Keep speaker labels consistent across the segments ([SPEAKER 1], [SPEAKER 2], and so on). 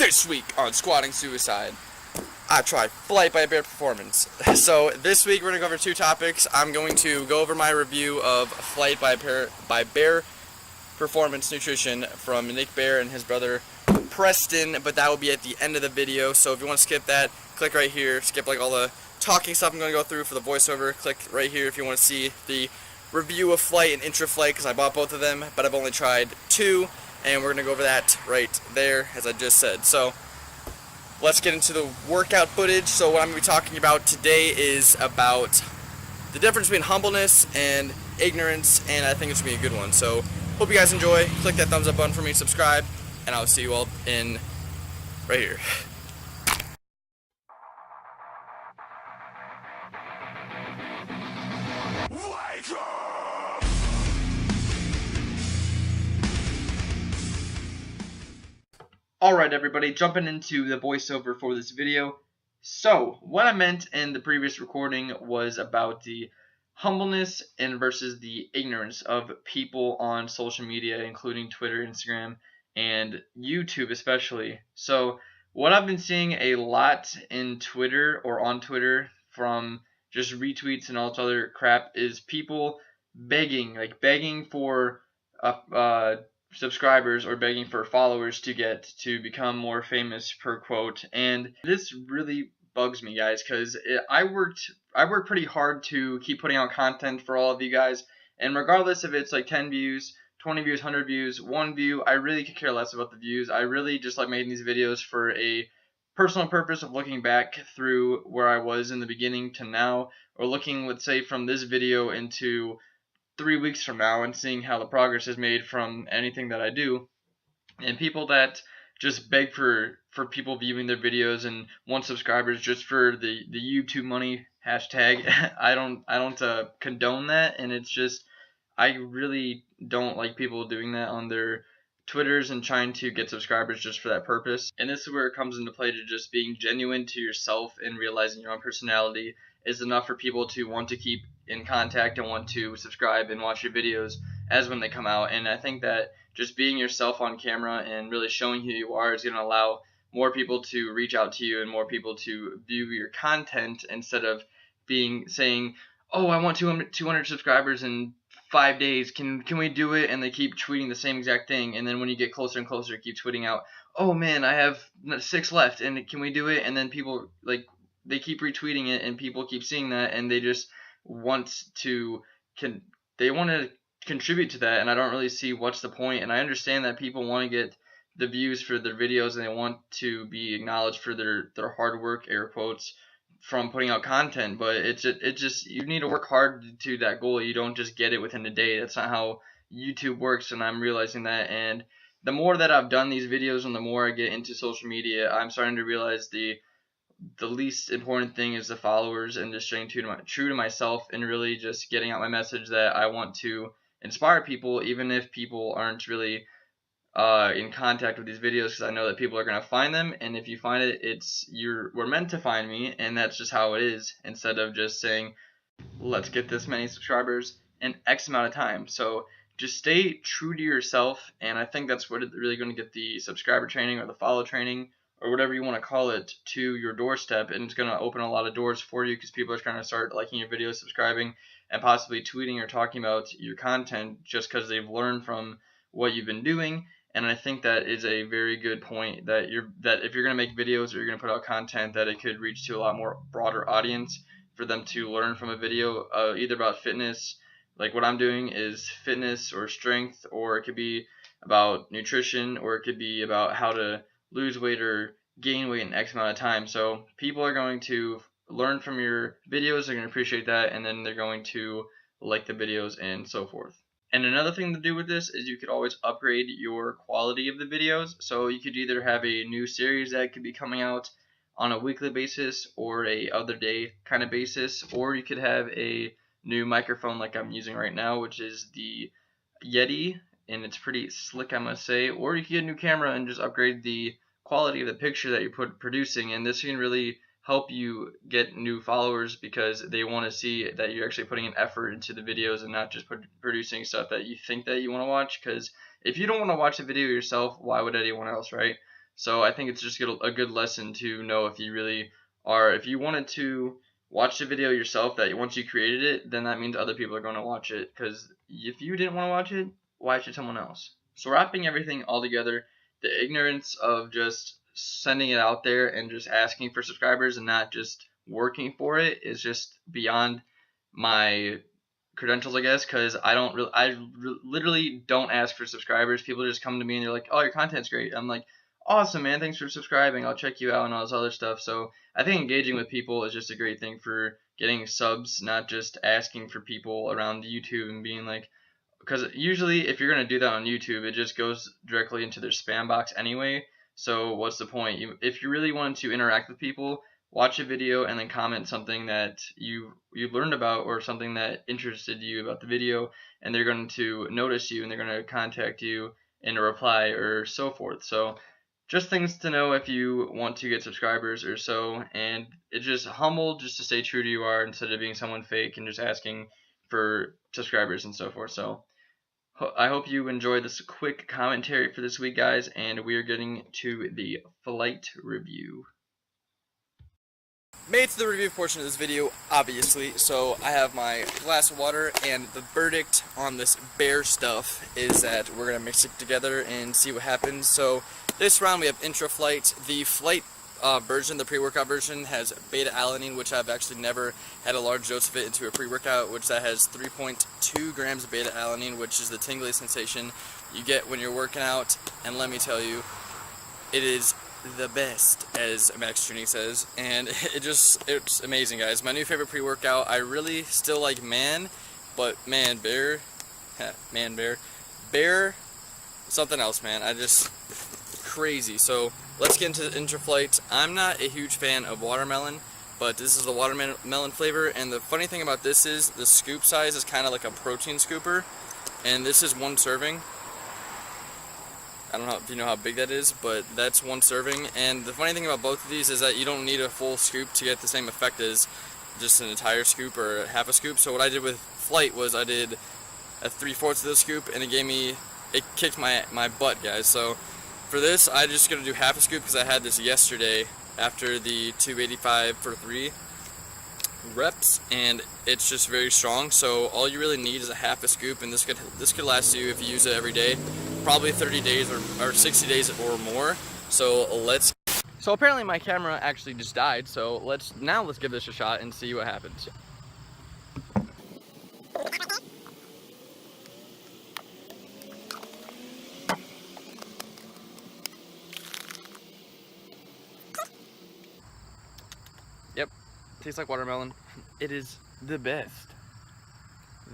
[SPEAKER 1] This week on Squatting Suicide, I tried Flight by Bear Performance. So this week we're going to go over two topics. I'm going to go over my review of Flight by Bear Performance Nutrition from Nick Bare and his brother Preston, but that will be at the end of the video. So if you want to skip that, click right here. Skip like all the talking stuff I'm going to go through for the voiceover. Click right here if you want to see the review of Flight and Intra Flight, because I bought both of them, but I've only tried two. And we're going to go over that right there, as I just said. So, let's get into the workout footage. So what I'm going to be talking about today is about the difference between humbleness and ignorance, and I think it's going to be a good one. So, hope you guys enjoy. Click that thumbs up button for me, subscribe, and I'll see you all in right here. Wake up! Alright everybody, jumping into the voiceover for this video. So, what I meant in the previous recording was about the humbleness and versus the ignorance of people on social media, including Twitter, Instagram, and YouTube especially. So, what I've been seeing a lot in Twitter or on Twitter from just retweets and all this other crap is people begging for subscribers or begging for followers to become more famous, per quote. And this really bugs me, guys, because I worked pretty hard to keep putting out content for all of you guys, and regardless if it's like 10 views, 20 views, 100 views, 1 view, I really could care less about the views. I really just like making these videos for a personal purpose of looking back through where I was in the beginning to now, or looking, let's say, from this video into 3 weeks from now and seeing how the progress is made from anything that I do. And people that just beg for people viewing their videos and want subscribers just for the YouTube money hashtag, I don't condone that, and it's just, I really don't like people doing that on their Twitters and trying to get subscribers just for that purpose. And this is where it comes into play to just being genuine to yourself and realizing your own personality is enough for people to want to keep in contact and want to subscribe and watch your videos as when they come out. And I think that just being yourself on camera and really showing who you are is going to allow more people to reach out to you and more people to view your content, instead of saying, oh, I want 200 subscribers in 5 days, can we do it? And they keep tweeting the same exact thing, and then when you get closer and closer, keep tweeting out, oh man, I have 6 left, and can we do it? And then people, like, they keep retweeting it, and people keep seeing that, and they just want to contribute to that, and I don't really see what's the point. And I understand that people want to get the views for their videos, and they want to be acknowledged for their hard work, air quotes, from putting out content, but it's just you need to work hard to that goal. You don't just get it within a day. That's not how YouTube works, and I'm realizing that. And the more that I've done these videos and the more I get into social media, I'm starting to realize the least important thing is the followers, and just staying true to myself and really just getting out my message that I want to inspire people, even if people aren't really in contact with these videos, because I know that people are going to find them, and if you find it, we're meant to find me, and that's just how it is, instead of just saying, let's get this many subscribers in X amount of time. So just stay true to yourself, and I think that's what really going to get the subscriber training or the follow training or whatever you want to call it to your doorstep, and it's going to open a lot of doors for you, because people are trying to start liking your videos, subscribing, and possibly tweeting or talking about your content just because they've learned from what you've been doing. And I think that is a very good point, that if you're going to make videos or you're going to put out content, that it could reach to a lot more broader audience for them to learn from a video, either about fitness, like what I'm doing is fitness or strength, or it could be about nutrition, or it could be about how to lose weight or gain weight in X amount of time. So people are going to learn from your videos, they're going to appreciate that, and then they're going to like the videos and so forth. And another thing to do with this is you could always upgrade your quality of the videos. So you could either have a new series that could be coming out on a weekly basis or a other day kind of basis, or you could have a new microphone like I'm using right now, which is the Yeti, and it's pretty slick, I must say. Or you could get a new camera and just upgrade the quality of the picture that you're producing, and this can really help you get new followers because they want to see that you're actually putting an effort into the videos and not just producing stuff that you think that you want to watch. Because if you don't want to watch the video yourself, why would anyone else, right? So I think it's just a good lesson to know if you really are, if you wanted to watch the video yourself, that once you created it, then that means other people are going to watch it, because if you didn't want to watch it, why should someone else? So wrapping everything all together, the ignorance of just sending it out there and just asking for subscribers and not just working for it is just beyond my credentials, I guess, because literally don't ask for subscribers. People just come to me and they're like, "Oh, your content's great." I'm like, "Awesome, man! Thanks for subscribing. I'll check you out," and all this other stuff. So I think engaging with people is just a great thing for getting subs, not just asking for people around YouTube and being like, because usually if you're gonna do that on YouTube, it just goes directly into their spam box anyway. So what's the point? If you really want to interact with people, watch a video and then comment something that you learned about or something that interested you about the video, and they're going to notice you and they're going to contact you in a reply or so forth. So just things to know if you want to get subscribers or so, and it's just humble just to stay true to who you are instead of being someone fake and just asking for subscribers and so forth. So I hope you enjoyed this quick commentary for this week, guys, and we are getting to the flight review.
[SPEAKER 2] Made it to the review portion of this video, obviously, so I have my glass of water, and the verdict on this bear stuff is that we're going to mix it together and see what happens. So this round we have Intraflight. The flight version, the pre-workout version, has beta-alanine, which I've actually never had a large dose of it into a pre-workout, which that has 3.2 grams of beta-alanine, which is the tingly sensation you get when you're working out, and let me tell you, it is the best, as Max Tuning says, and it's amazing, guys. My new favorite pre-workout. I really still like Man, but Bear, something else, man. Crazy. So let's get into the Intraflight. I'm not a huge fan of watermelon, but this is the watermelon flavor, and the funny thing about this is the scoop size is kind of like a protein scooper, and this is one serving. I don't know if you know how big that is, but that's one serving. And the funny thing about both of these is that you don't need a full scoop to get the same effect as just an entire scoop or half a scoop. So what I did with Flight was I did a 3/4 of the scoop, and it kicked my butt, guys. So for this, I'm just gonna do half a scoop because I had this yesterday after the 285 for 3 reps, and it's just very strong. So all you really need is a half a scoop, and this could last you, if you use it every day, probably 30 days or 60 days or more. So apparently my camera actually just died, so let's give this a shot and see what happens. Yep, tastes like watermelon. It is the best.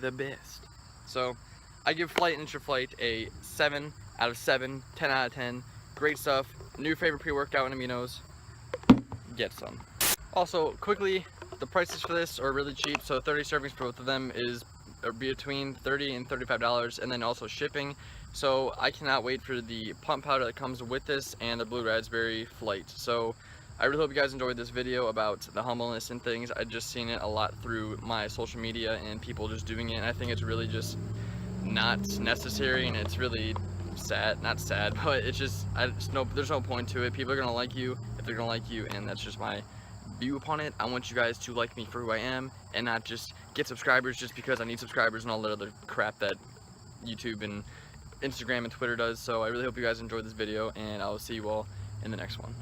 [SPEAKER 2] The best. So I give Flight Intraflight a 7 out of 7, 10 out of 10. Great stuff. New favorite pre-workout and aminos. Get some. Also, quickly, the prices for this are really cheap. So 30 servings for both of them is between $30 and $35, and then also shipping. So I cannot wait for the pump powder that comes with this and the blue raspberry Flight. So I really hope you guys enjoyed this video about the humbleness and things. I've just seen it a lot through my social media and people just doing it, and I think it's really just not necessary, and it's really sad. Not sad, but there's no point to it. People are gonna like you if they're gonna like you, and that's just my view upon it. I want you guys to like me for who I am and not just get subscribers just because I need subscribers and all that other crap that YouTube and Instagram and Twitter does. So I really hope you guys enjoyed this video, and I'll see you all in the next one.